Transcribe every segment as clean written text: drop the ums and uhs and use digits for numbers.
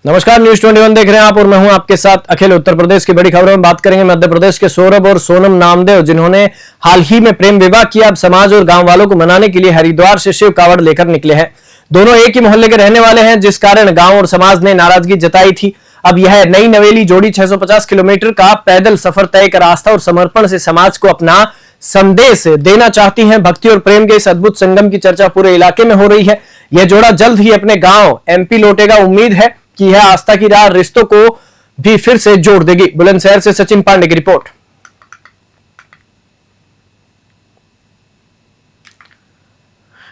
नमस्कार, न्यूज 21 देख रहे हैं आप और मैं हूं आपके साथ अखिल। उत्तर प्रदेश की बड़ी खबरों में बात करेंगे मध्य प्रदेश के सौरभ और सोनम नामदेव, जिन्होंने हाल ही में प्रेम विवाह किया। अब समाज और गांव वालों को मनाने के लिए हरिद्वार से शिव कावड़ लेकर निकले हैं। दोनों एक ही मोहल्ले के रहने वाले हैं, जिस कारण गांव और समाज ने नाराजगी जताई थी। अब यह नई नवेली जोड़ी 650 किलोमीटर का पैदल सफर तय कर आस्था और समर्पण से समाज को अपना संदेश देना चाहती हैं। भक्ति और प्रेम के इस अद्भुत संगम की चर्चा पूरे इलाके में हो रही है। यह जोड़ा जल्द ही अपने गांव एमपी लौटेगा। उम्मीद है कि यह आस्था की राह रिश्तों को भी फिर से जोड़ देगी। बुलंदशहर से सचिन पांडे की रिपोर्ट।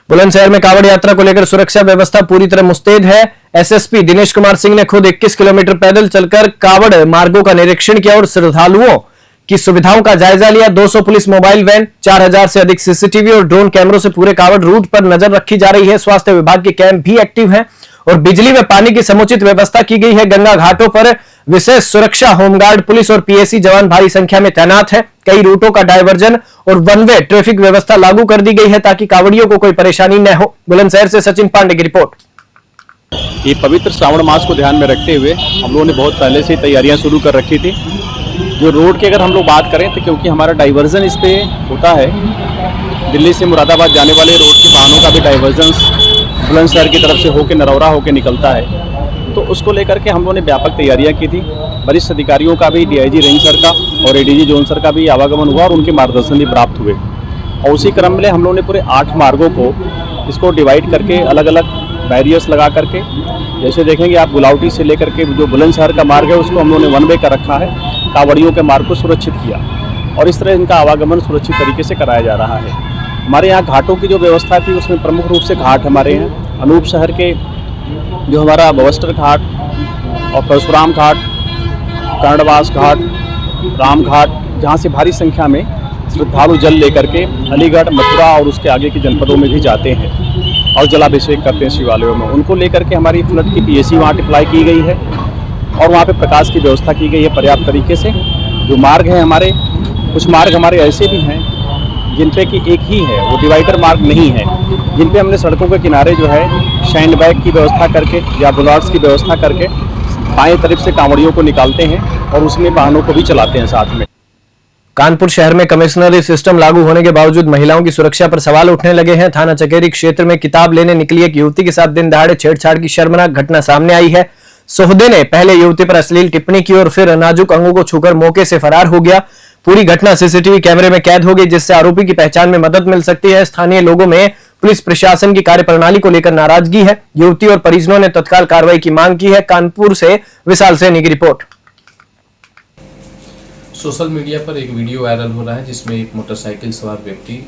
बुलंदशहर में कावड़ यात्रा को लेकर सुरक्षा व्यवस्था पूरी तरह मुस्तैद है। एसएसपी दिनेश कुमार सिंह ने खुद 21 किलोमीटर पैदल चलकर कावड़ मार्गों का निरीक्षण किया और श्रद्धालुओं की सुविधाओं का जायजा लिया। 200 पुलिस मोबाइल वैन, 4000 से अधिक सीसीटीवी और ड्रोन कैमरों से पूरे कावड़ रूट पर नजर रखी जा रही है। स्वास्थ्य विभाग के कैंप भी एक्टिव हैं और बिजली व पानी की समुचित व्यवस्था की गई है। गंगा घाटों पर विशेष सुरक्षा, होमगार्ड, पुलिस और पीएसी जवान भारी संख्या में तैनात है। कई रूटों का डायवर्जन और वन वे ट्रैफिक व्यवस्था लागू कर दी गई है ताकि कावड़ियों को कोई परेशानी न हो। बुलंदशहर से सचिन पांडे की रिपोर्ट। ये पवित्र श्रावण मास को ध्यान में रखते हुए हम लोगों ने बहुत पहले से तैयारियां शुरू कर रखी थी। जो रोड की अगर हम लोग बात करें तो क्योंकि हमारा डाइवर्जन इस पे होता है, दिल्ली से मुरादाबाद जाने वाले रोड के वाहनों का भी डाइवर्जन बुलंदशहर की तरफ से होकर नरौरा होकर निकलता है, तो उसको लेकर के हम लोगों ने व्यापक तैयारियां की थी। वरिष्ठ अधिकारियों का भी, डीआईजी रेंज सर का और एडीजी जोन सर का भी आवागमन हुआ और उनके मार्गदर्शन भी प्राप्त हुए। और उसी क्रम में हम लोगों ने पूरे 8 मार्गों को इसको डिवाइड करके अलग अलग बैरियर्स लगा करके, जैसे देखेंगे आप, गुलावटी से लेकर के जो बुलंदशहर का मार्ग है उसको हम लोगों ने वन वे कर रखा है। कावड़ियों के मार्ग को सुरक्षित किया और इस तरह इनका आवागमन सुरक्षित तरीके से कराया जा रहा है। हमारे यहाँ घाटों की जो व्यवस्था थी उसमें प्रमुख रूप से घाट हमारे यहाँ अनूप शहर के जो हमारा बवस्टर घाट और परशुराम घाट, कर्णवास घाट, राम घाट, जहाँ से भारी संख्या में श्रद्धालु जल लेकर के अलीगढ़, मथुरा और उसके आगे के जनपदों में भी जाते हैं और जलाभिषेक करते हैं शिवालयों में। उनको लेकर के हमारी फ्लड की पीएसी वहाँ अप्लाई की गई है और वहाँ पे प्रकाश की व्यवस्था की गई है पर्याप्त तरीके से। जो मार्ग हैं हमारे, कुछ मार्ग हमारे ऐसे भी हैं जिन पे कि एक ही है, वो डिवाइडर मार्ग नहीं है, जिन पे हमने सड़कों के किनारे जो है शैंड बैग की व्यवस्था करके या बुलार्ड्स की व्यवस्था करके बाएं तरफ से कांवड़ियों को निकालते हैं और उसमें वाहनों को भी चलाते हैं साथ में। कानपुर शहर में कमिश्नरी सिस्टम लागू होने के बावजूद महिलाओं की सुरक्षा पर सवाल उठने लगे हैं। थाना चकेरी क्षेत्र में किताब लेने निकली एक युवती के साथ दिन दहाड़े छेड़छाड़ की शर्मनाक घटना सामने आई है। सोहदे ने पहले युवती पर अश्लील टिप्पणी की और फिर नाजुक अंगों को छूकर मौके से फरार हो गया। पूरी घटना सीसीटीवी कैमरे में कैद हो गई, जिससे आरोपी की पहचान में मदद मिल सकती है। स्थानीय लोगों में पुलिस प्रशासन की कार्यप्रणाली को लेकर नाराजगी है। युवती और परिजनों ने तत्काल कार्रवाई की मांग की है। कानपुर से विशाल सैनी की रिपोर्ट। सोशल मीडिया पर एक वीडियो वायरल हो रहा है जिसमें एक मोटरसाइकिल सवार व्यक्ति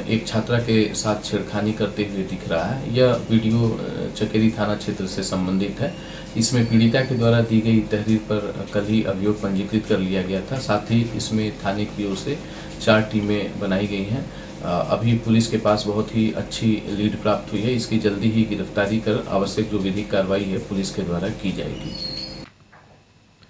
एक छात्रा के साथ छेड़खानी करते हुए दिख रहा है। यह वीडियो चकेरी थाना क्षेत्र से संबंधित है। इसमें पीड़िता के द्वारा दी गई तहरीर पर कल ही अभियोग पंजीकृत कर लिया गया था। साथ ही इसमें थाने की ओर से 4 टीमें बनाई गई हैं। अभी पुलिस के पास बहुत ही अच्छी लीड प्राप्त हुई है। इसकी जल्दी ही गिरफ्तारी कर आवश्यक जो विधिक कार्रवाई है पुलिस के द्वारा की जाएगी।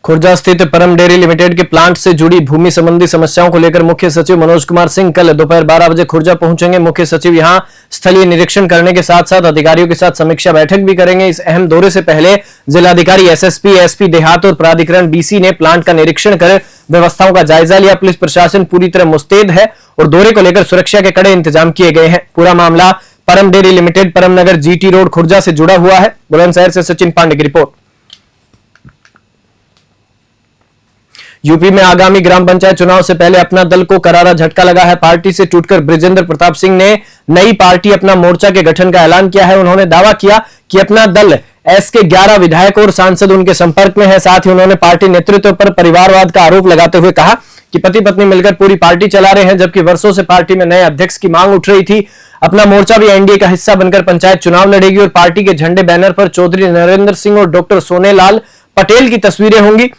खुर्जा स्थित परम डेयरी लिमिटेड के प्लांट से जुड़ी भूमि संबंधी समस्याओं को लेकर मुख्य सचिव मनोज कुमार सिंह कल दोपहर 12 बजे खुर्जा पहुंचेंगे। मुख्य सचिव यहां स्थलीय निरीक्षण करने के साथ साथ अधिकारियों के साथ समीक्षा बैठक भी करेंगे। इस अहम दौरे से पहले जिलाधिकारी, एसएसपी, एसपी देहात और प्राधिकरण बीसी ने प्लांट का निरीक्षण कर व्यवस्थाओं का जायजा लिया। पुलिस प्रशासन पूरी तरह मुस्तैद है और दौरे को लेकर सुरक्षा के कड़े इंतजाम किए गए हैं। पूरा मामला Param dairy limited, Paramnagar, GT road, Khurja से जुड़ा हुआ है। बुलंदशहर से सचिन पांडे की रिपोर्ट। यूपी में आगामी ग्राम पंचायत चुनाव से पहले अपना दल को करारा झटका लगा है। पार्टी से टूटकर बृजेंद्र प्रताप सिंह ने नई पार्टी अपना मोर्चा के गठन का ऐलान किया है। उन्होंने दावा किया कि अपना दल एस के 11 विधायक और सांसद उनके संपर्क में है। साथ ही उन्होंने पार्टी नेतृत्व पर परिवारवाद का आरोप लगाते हुए कहा कि पति पत्नी मिलकर पूरी पार्टी चला रहे हैं, जबकि वर्षों से पार्टी में नए अध्यक्ष की मांग उठ रही थी। अपना मोर्चा भी एनडीए का हिस्सा बनकर पंचायत चुनाव लड़ेगी और पार्टी के झंडे बैनर पर चौधरी नरेंद्र सिंह और डॉक्टर सोनेलाल पटेल की तस्वीरें होंगी।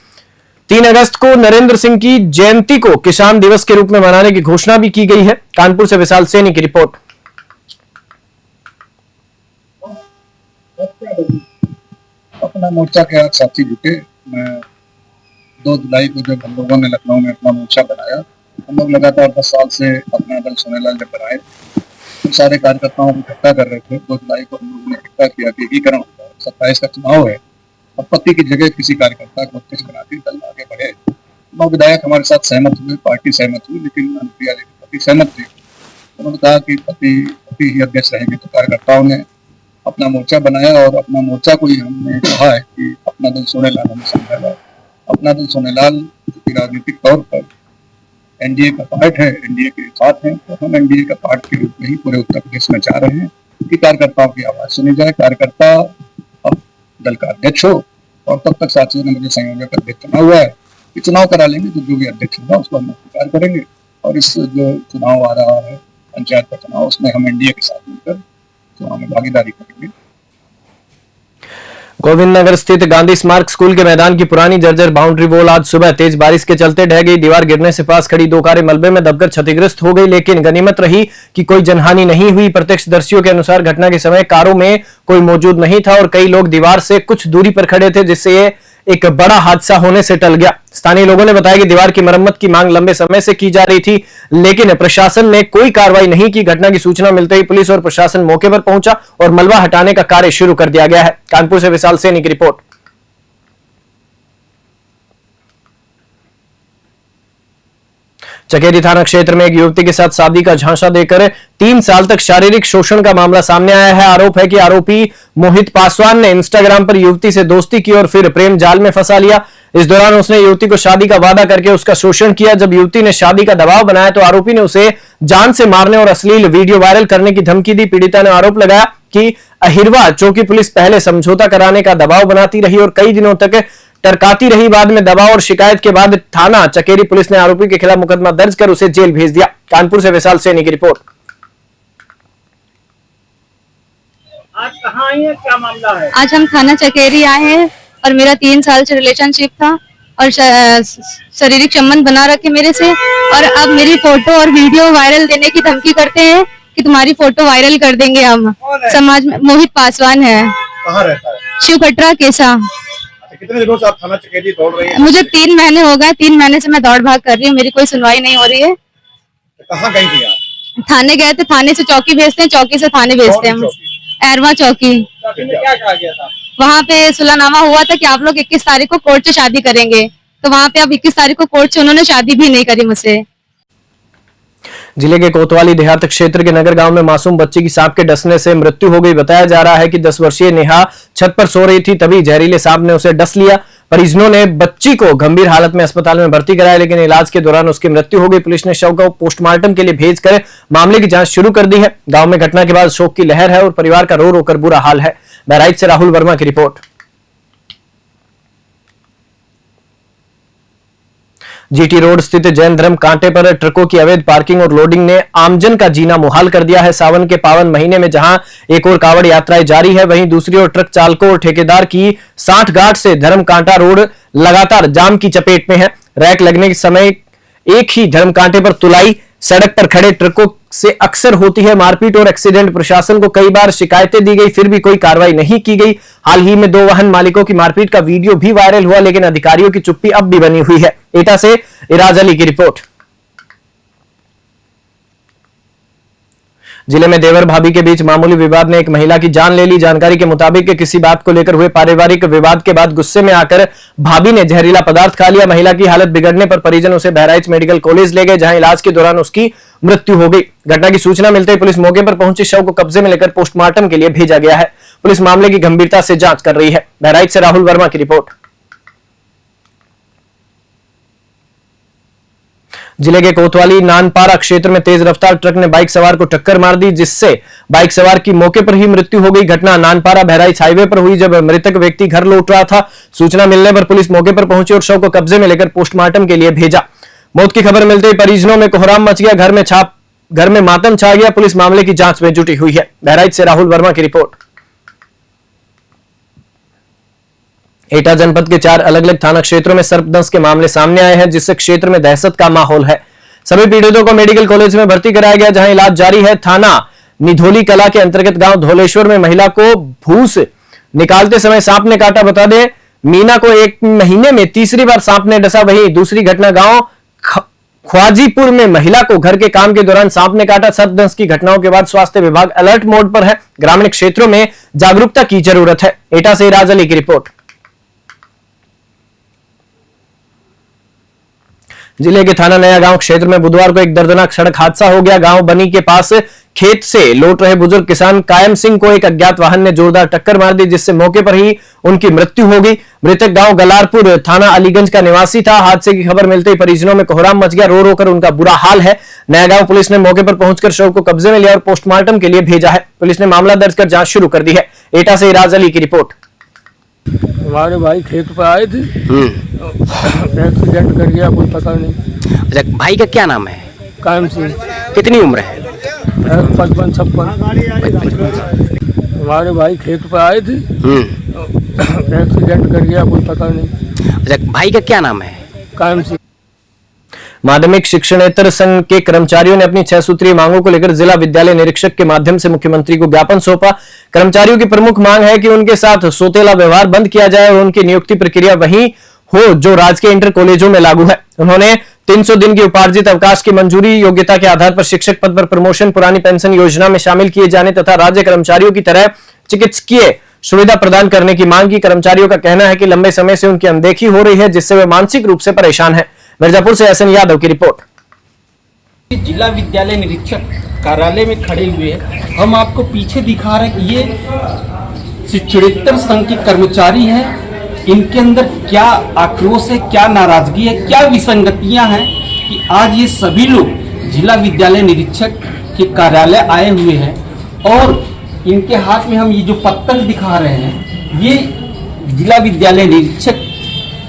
3 अगस्त को नरेंद्र सिंह की जयंती को किसान दिवस के रूप में मनाने की घोषणा भी की गई है। कानपुर से विशाल सैनी की रिपोर्ट। अपना मोर्चा के आज साथी जुटे। 2 जुलाई को जब हम लोगों ने लखनऊ में अपना मोर्चा बनाया, हम लोग लगातार 10 साल से अपना दल सोनेलाल जब बनाए तो सारे कार्यकर्ताओं को इकट्ठा कर रहे थे। 2 जुलाई को हम लोगों ने इकट्ठा किया कि एकीकरण होगा, 27 का चुनाव है और पति की जगह किसी कार्यकर्ता को अध्यक्ष बनाकर दल आगे बढ़े। 9 विधायक हमारे साथ सहमत हुए, पार्टी सहमत हुई, लेकिन अनुप्रिया जी के पति सहमत थे। उन्होंने कहा कि पति ही अध्यक्ष रहेंगे, तो कार्यकर्ताओं ने अपना मोर्चा बनाया और अपना मोर्चा को ही हमने कहा है कि अपना दल सोनेलाल हमें समझाएगा। अपना दल सोनेलाल क्योंकि राजनीतिक तौर पर एनडीए का पार्ट है, एनडीए के साथ हैं, तो हम एनडीए का पार्ट के रूप में ही पूरे उत्तर प्रदेश में जा रहे हैं कि कार्यकर्ताओं की आवाज सुनी जाए। कार्यकर्ता अब दल का अध्यक्ष हो, और तब तक साथियों ने मुझे संयोजक अध्यक्ष चुना हुआ है कि चुनाव करा लेंगे, तो जो भी अध्यक्ष होगा उसको हम स्वीकार करेंगे। और इस जो चुनाव आ रहा है पंचायत का चुनाव, उसमें हम एनडीए के साथ मिलकर चुनाव में भागीदारी करेंगे। गोविंद नगर स्थित गांधी स्मारक स्कूल के मैदान की पुरानी जर्जर बाउंड्री वॉल आज सुबह तेज बारिश के चलते ढह गई। दीवार गिरने से पास खड़ी 2 कारें मलबे में दबकर क्षतिग्रस्त हो गई, लेकिन गनीमत रही कि कोई जनहानि नहीं हुई। प्रत्यक्षदर्शियों के अनुसार घटना के समय कारों में कोई मौजूद नहीं था और कई लोग दीवार से कुछ दूरी पर खड़े थे, जिससे ये एक बड़ा हादसा होने से टल गया। स्थानीय लोगों ने बताया कि दीवार की मरम्मत की मांग लंबे समय से की जा रही थी, लेकिन प्रशासन ने कोई कार्रवाई नहीं की। घटना की सूचना मिलते ही पुलिस और प्रशासन मौके पर पहुंचा और मलबा हटाने का कार्य शुरू कर दिया गया है। कानपुर से विशाल सैनी की रिपोर्ट। चकेरी थाना क्षेत्र में एक युवती के साथ शादी का झांसा देकर 3 साल तक शारीरिक शोषण का मामला सामने आया है। आरोप है कि आरोपी मोहित पासवान ने इंस्टाग्राम पर युवती से दोस्ती की और फिर प्रेम जाल में फंसा लिया। इस दौरान उसने युवती को शादी का वादा करके उसका शोषण किया। जब युवती ने शादी का दबाव बनाया तो आरोपी ने उसे जान से मारने और अश्लील वीडियो वायरल करने की धमकी दी। पीड़िता ने आरोप लगाया कि अहिरवा चौकी पुलिस पहले समझौता कराने का दबाव बनाती रही और कई दिनों तक टरकाती रही। बाद में दबाव और शिकायत के बाद थाना चकेरी पुलिस ने आरोपी के खिलाफ मुकदमा दर्ज कर उसे जेल भेज दिया। कानपुर से विशाल सैनी की रिपोर्ट। आज कहाँ आई है, क्या मामला है? आज हम थाना चकेरी आए हैं और मेरा 3 साल से रिलेशनशिप था और शारीरिक संबंध बना रखे मेरे से, और अब मेरी फोटो और वीडियो वायरल देने की धमकी करते हैं कि तुम्हारी फोटो वायरल कर देंगे हम समाज में। मोहित पासवान है। कहाँ रहता है? शिव कटरा केसा। कितने दिनों से आप थाना चकेरी दौड़ रही हैं? मुझे 3 महीने हो गए। 3 महीने से मैं दौड़ भाग कर रही हूँ, मेरी कोई सुनवाई नहीं हो रही है। कहाँ गई थी आप? थाने गए थे, थाने से चौकी भेजते हैं, चौकी से थाने भेजते हैं हम। एरवा चौकी। क्या कहा गया था? वहाँ पे सुलहनामा हुआ था कि आप लोग 21 तारीख को कोर्ट से शादी करेंगे, तो वहाँ पे अब 21 तारीख को कोर्ट से उन्होंने शादी भी नहीं करी मुझसे। जिले के कोतवाली देहात क्षेत्र के नगर गांव में मासूम बच्ची की सांप के डसने से मृत्यु हो गई। बताया जा रहा है कि 10 वर्षीय नेहा छत पर सो रही थी, तभी जहरीले सांप ने उसे डस लिया। परिजनों ने बच्ची को गंभीर हालत में अस्पताल में भर्ती कराया, लेकिन इलाज के दौरान उसकी मृत्यु हो गई। पुलिस ने शव को पोस्टमार्टम के लिए भेजकर मामले की जांच शुरू कर दी है। गांव में घटना के बाद शोक की लहर है और परिवार का रो रो कर बुरा हाल है। बहराइच से राहुल वर्मा की रिपोर्ट। जीटी रोड स्थित जैन धर्म कांटे पर ट्रकों की अवैध पार्किंग और लोडिंग ने आमजन का जीना मुहाल कर दिया है। सावन के पावन महीने में जहां एक और कावड़ यात्राएं जारी है, वहीं दूसरी ओर ट्रक चालकों और ठेकेदार की 60 गांठ से धर्म कांटा रोड लगातार जाम की चपेट में है। रैक लगने के समय एक ही धर्म कांटे पर तुलाई सड़क पर खड़े ट्रकों से अक्सर होती है मारपीट और एक्सीडेंट। प्रशासन को कई बार शिकायतें दी गई, फिर भी कोई कार्रवाई नहीं की गई। हाल ही में 2 वाहन मालिकों की मारपीट का वीडियो भी वायरल हुआ, लेकिन अधिकारियों की चुप्पी अब भी बनी हुई है। एटा से इराज अली की रिपोर्ट। जिले में देवर भाभी के बीच मामूली विवाद ने एक महिला की जान ले ली। जानकारी के मुताबिक किसी बात को लेकर हुए पारिवारिक विवाद के बाद गुस्से में आकर भाभी ने जहरीला पदार्थ खा लिया। महिला की हालत बिगड़ने पर परिजन उसे बहराइच मेडिकल कॉलेज ले गए, जहां इलाज के दौरान उसकी मृत्यु हो गई। घटना की सूचना मिलते ही पुलिस मौके पर पहुंची, शव को कब्जे में लेकर पोस्टमार्टम के लिए भेजा गया है। पुलिस मामले की गंभीरता से जांच कर रही है। बहराइच से राहुल वर्मा की रिपोर्ट। जिले के कोतवाली नानपारा क्षेत्र में तेज रफ्तार ट्रक ने बाइक सवार को टक्कर मार दी, जिससे बाइक सवार की मौके पर ही मृत्यु हो गई। घटना नानपारा बहराइच हाईवे पर हुई, जब मृतक व्यक्ति घर लौट रहा था। सूचना मिलने पर पुलिस मौके पर पहुंची और शव को कब्जे में लेकर पोस्टमार्टम के लिए भेजा। मौत की खबर मिलते ही परिजनों में कोहराम मच गया, घर में मातम छा गया। पुलिस मामले की जांच में जुटी हुई है। बहराइच से राहुल वर्मा की रिपोर्ट। एटा जनपद के 4 अलग अलग थाना क्षेत्रों में सर्पदंश के मामले सामने आए हैं, जिससे क्षेत्र में दहशत का माहौल है। सभी पीड़ितों को मेडिकल कॉलेज में भर्ती कराया गया, जहां इलाज जारी है। थाना निधोली कला के अंतर्गत गांव धौलेश्वर में महिला को भूस निकालते समय सांप ने काटा। बता दें, मीना को 1 महीने में तीसरी बार सांप ने डसा। वहीं दूसरी घटना गांव ख्वाजीपुर में महिला को घर के काम के दौरान सांप ने काटा। सर्पदंश की घटनाओं के बाद स्वास्थ्य विभाग अलर्ट मोड पर है। ग्रामीण क्षेत्रों में जागरूकता की जरूरत है। एटा से इराज अली की रिपोर्ट। जिले के थाना नया गांव क्षेत्र में बुधवार को एक दर्दनाक सड़क हादसा हो गया। गांव बनी के पास खेत से लौट रहे बुजुर्ग किसान कायम सिंह को एक अज्ञात वाहन ने जोरदार टक्कर मार दी, जिससे मौके पर ही उनकी मृत्यु हो गई। मृतक गांव गलारपुर थाना अलीगंज का निवासी था। हादसे की खबर मिलते ही परिजनों में कोहराम मच गया। रो रो कर उनका बुरा हाल है। नया गांव पुलिस ने मौके पर पहुंचकर शव को कब्जे में लिया और पोस्टमार्टम के लिए भेजा है। पुलिस ने मामला दर्ज कर जांच शुरू कर दी है। एटा से इराज अली की रिपोर्ट। हमारे भाई खेत पर आए थे, एक्सीडेंट कर गया, कोई पता नहीं। अच्छा, भाई का क्या नाम है? कायम सिंह। कितनी उम्र है? 55-56। हमारे भाई खेत पर आए थे, एक्सीडेंट कर गया, कोई पता नहीं। अच्छा, भाई का क्या नाम है? कायम सिंह। माध्यमिक शिक्षणेतर संघ के कर्मचारियों ने अपनी 6 सूत्रीय मांगों को लेकर जिला विद्यालय निरीक्षक के माध्यम से मुख्यमंत्री को ज्ञापन सौंपा। कर्मचारियों की प्रमुख मांग है कि उनके साथ सौतेला व्यवहार बंद किया जाए और उनकी नियुक्ति प्रक्रिया वही हो जो राजकीय इंटर कॉलेजों में लागू है। उन्होंने 300 दिन की उपार्जित अवकाश की मंजूरी, योग्यता के आधार पर शिक्षक पद पर प्रमोशन, पुरानी पेंशन योजना में शामिल किए जाने तथा राज्य कर्मचारियों की तरह चिकित्सकीय सुविधा प्रदान करने की मांग की। कर्मचारियों का कहना है कि लंबे समय से उनकी अनदेखी हो रही है, जिससे वे मानसिक रूप से परेशान है। मिर्जापुर से एसएन यादव की रिपोर्ट। जिला विद्यालय निरीक्षक कार्यालय में खड़े हुए हम आपको पीछे दिखा रहे हैं कि ये शिक्षणेतर संघ के कर्मचारी हैं। इनके अंदर क्या आक्रोश है, क्या नाराजगी है, क्या विसंगतियां हैं कि आज ये सभी लोग जिला विद्यालय निरीक्षक के कार्यालय आए हुए हैं और इनके हाथ में हम ये जो पत्तर दिखा रहे हैं, ये जिला विद्यालय निरीक्षक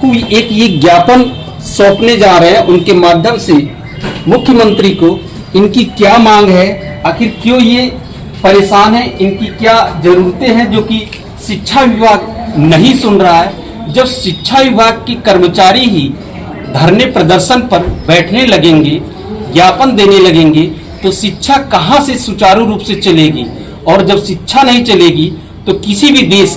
को एक ये ज्ञापन सौंपने जा रहे हैं। उनके माध्यम से मुख्यमंत्री को इनकी क्या मांग है, आखिर क्यों ये परेशान है, इनकी क्या जरूरतें हैं जो कि शिक्षा विभाग नहीं सुन रहा है। जब शिक्षा विभाग के कर्मचारी ही धरने प्रदर्शन पर बैठने लगेंगे, ज्ञापन देने लगेंगे, तो शिक्षा कहाँ से सुचारू रूप से चलेगी। और जब शिक्षा नहीं चलेगी तो किसी भी देश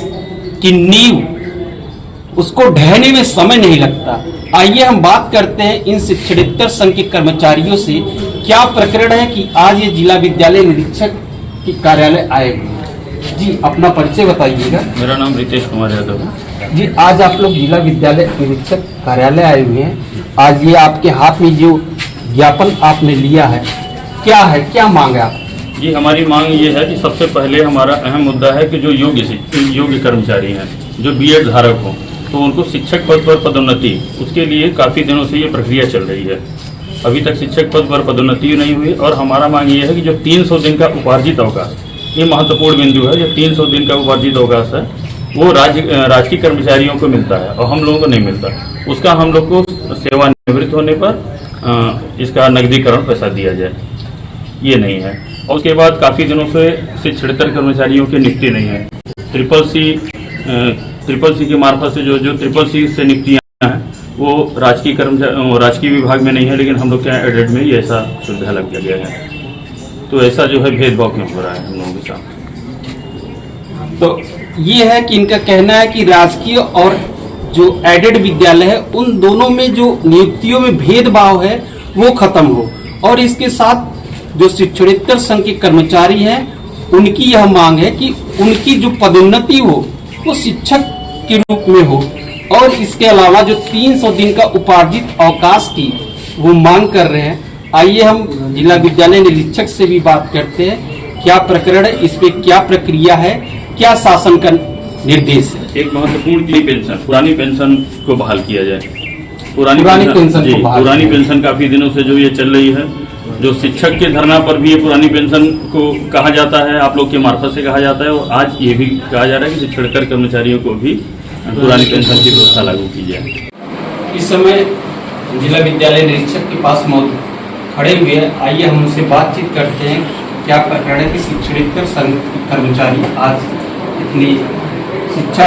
की नींव उसको ढहने में समय नहीं लगता। आइए हम बात करते हैं इन शिक्षणेतर संघ के कर्मचारियों से, क्या प्रकरण है कि आज ये जिला विद्यालय निरीक्षक के कार्यालय आए हुए। जी, अपना परिचय बताइएगा। मेरा नाम रितेश कुमार यादव है। जी, आज आप लोग जिला विद्यालय निरीक्षक कार्यालय आए हुए हैं। आज ये आपके हाथ में जो ज्ञापन आपने लिया है, क्या है, क्या मांग है आप? जी, हमारी मांग ये है कि सबसे पहले हमारा अहम मुद्दा है कि जो योग्य कर्मचारी हैं, जो बीएड धारक हों, तो उनको शिक्षक पद पर पदोन्नति, उसके लिए काफ़ी दिनों से ये प्रक्रिया चल रही है। अभी तक शिक्षक पद पर पदोन्नति नहीं हुई और हमारा मांग ये है कि जो 300 दिन का उपार्जित अवकाश, ये महत्वपूर्ण बिंदु है। जो 300 दिन का उपार्जित अवकाश है वो राजकीय कर्मचारियों को मिलता है और हम लोगों को नहीं मिलता। उसका हम लोग को सेवानिवृत्त होने पर इसका नकदीकरण पैसा दिया जाए, ये नहीं है। और उसके बाद काफ़ी दिनों से शिक्षणेतर कर्मचारियों की नियुक्ति नहीं है। ट्रिपल सी के मार्फत से जो ट्रिपल सी से नियुक्तियाँ हैं वो राजकीय विभाग में नहीं है, लेकिन हम लोग के यहाँ एडेड में ही ऐसा सुविधा लग गया है। तो ऐसा जो है भेदभाव क्यों हो रहा है हम लोगों के साथ? तो ये है कि इनका कहना है कि राजकीय और जो एडेड विद्यालय है उन दोनों में जो नियुक्तियों में भेदभाव है वो खत्म हो, और इसके साथ जो शिक्षणेतर संघ के कर्मचारी हैं उनकी यह मांग है कि उनकी जो पदोन्नति हो वो शिक्षक के रूप में हो, और इसके अलावा जो 300 दिन का उपार्जित अवकाश की वो मांग कर रहे हैं। आइए हम जिला विद्यालय निरीक्षक से भी बात करते हैं, क्या प्रकरण है, इस पे क्या प्रक्रिया है, क्या शासन का निर्देश है। एक महत्वपूर्ण पेंशन, पुरानी पेंशन को बहाल किया जाए। पुरानी पेंशन काफी दिनों से जो ये चल रही है, जो शिक्षक के धरना पर भी ये पुरानी पेंशन को कहा जाता है, आप लोग के मार्फत से कहा जाता है, और आज ये भी कहा जा रहा है कि शिक्षणेतर कर्मचारियों को भी पुरानी पेंशन की व्यवस्था लागू की जाए। इस समय जिला विद्यालय निरीक्षक के पास मौजूद खड़े हुए हैं। आइए हम उनसे बातचीत करते हैं, क्या प्रकरण है कि शिक्षणेतर संघ के कर्मचारी आज इतनी शिक्षा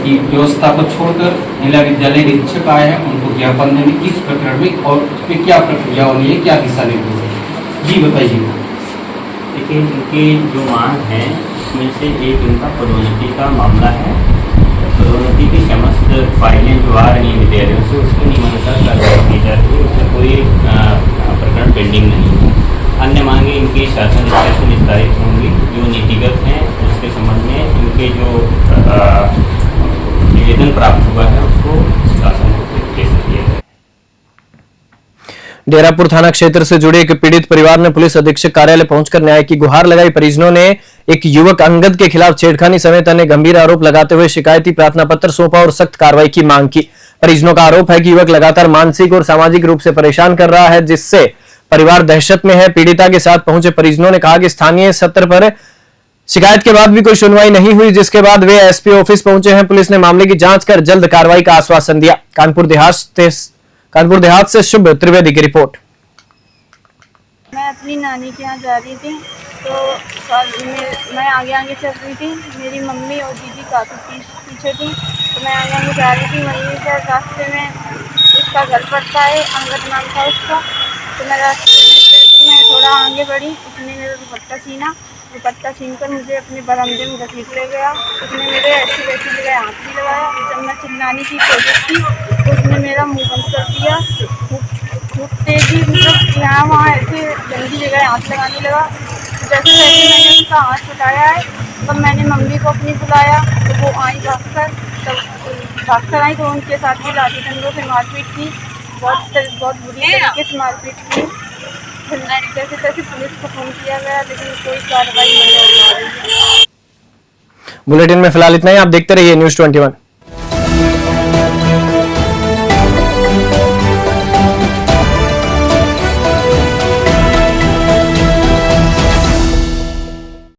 की व्यवस्था को छोड़कर जिला विद्यालय निरीक्षक आए हैं, उनको ज्ञापन देने किस प्रकरण में और उस पर क्या प्रक्रिया होनी है, क्या दिशा निर्देश है, जी बताइए। देखिए, इनकी जो मांग है उसमें से एक इनका पदोन्नति का मामला है। पदोन्नति की समस्त फाइलें जो आ रही हैं विद्यालयों से उसकी नियमानुसार कार्रवाई की जाती है, उसमें कोई प्रकरण पेंडिंग नहीं है। अन्य मांगे इनकी शासन स्तर से निस्तारित होंगी, जो नीतिगत हैं उसके संबंध में इनके जो निवेदन प्राप्त हुआ है उसको शासन को पेश किया जाए। डेरापुर थाना क्षेत्र से जुड़े एक पीड़ित परिवार ने पुलिस अधीक्षक कार्यालय पहुंचकर न्याय की गुहार लगाई। परिजनों ने एक युवक अंगद के खिलाफ छेड़खानी समेत अन्य गंभीर आरोप लगाते हुए शिकायती प्रार्थना पत्र सौंपा और सख्त कार्रवाई की मांग की। परिजनों का आरोप है कि युवक लगातार मानसिक और सामाजिक रूप से परेशान कर रहा है, जिससे परिवार दहशत में है। पीड़िता के साथ पहुंचे परिजनों ने कहा कि स्थानीय सत्र पर शिकायत के बाद भी कोई सुनवाई नहीं हुई, जिसके बाद वे एसपी ऑफिस पहुंचे हैं। पुलिस ने मामले की जांच कर जल्द कार्रवाई का आश्वासन दिया। कानपुर देहात से शुभ त्रिवेदी की रिपोर्ट। मैं अपनी नानी के यहाँ जा रही थी तो मैं आगे आगे चल रही थी। मेरी मम्मी और दीदी काफ़ी पीछे थी तो मैं आगे आगे जा रही थी। मम्मी का रास्ते में उसका घर पड़ता है, अंगद नाम था उसका। तो मैं रास्ते में मैं थोड़ा आगे बढ़ी, उसने मेरा दुपट्टा छीन कर मुझे अपने बरामदे में घसीट ले गया। उसने मेरे ऐसी वैसी जगह हाथ भी लगाया। जब मैं चिल्लाने की कोशिश की तो उसने मेरा मुंह बंद कर दिया। खूब तेजी मतलब यहाँ वहाँ ऐसे गंदी जगह हाथ लगाने लगा। जैसे जैसे मैंने उसका हाथ छुटाया है तब मैंने मम्मी को अपनी बुलाया तो वो आई भागकर आई तो उनके साथ भी लाठी डंडों से मारपीट की। बहुत बुरी तरीके से मारपीट की। जैसे तैसे पुलिस को फोन किया गया लेकिन कोई कार्रवाई नहीं हो रही है। बुलेटिन में फिलहाल इतना ही। आप देखते रहिए News 21।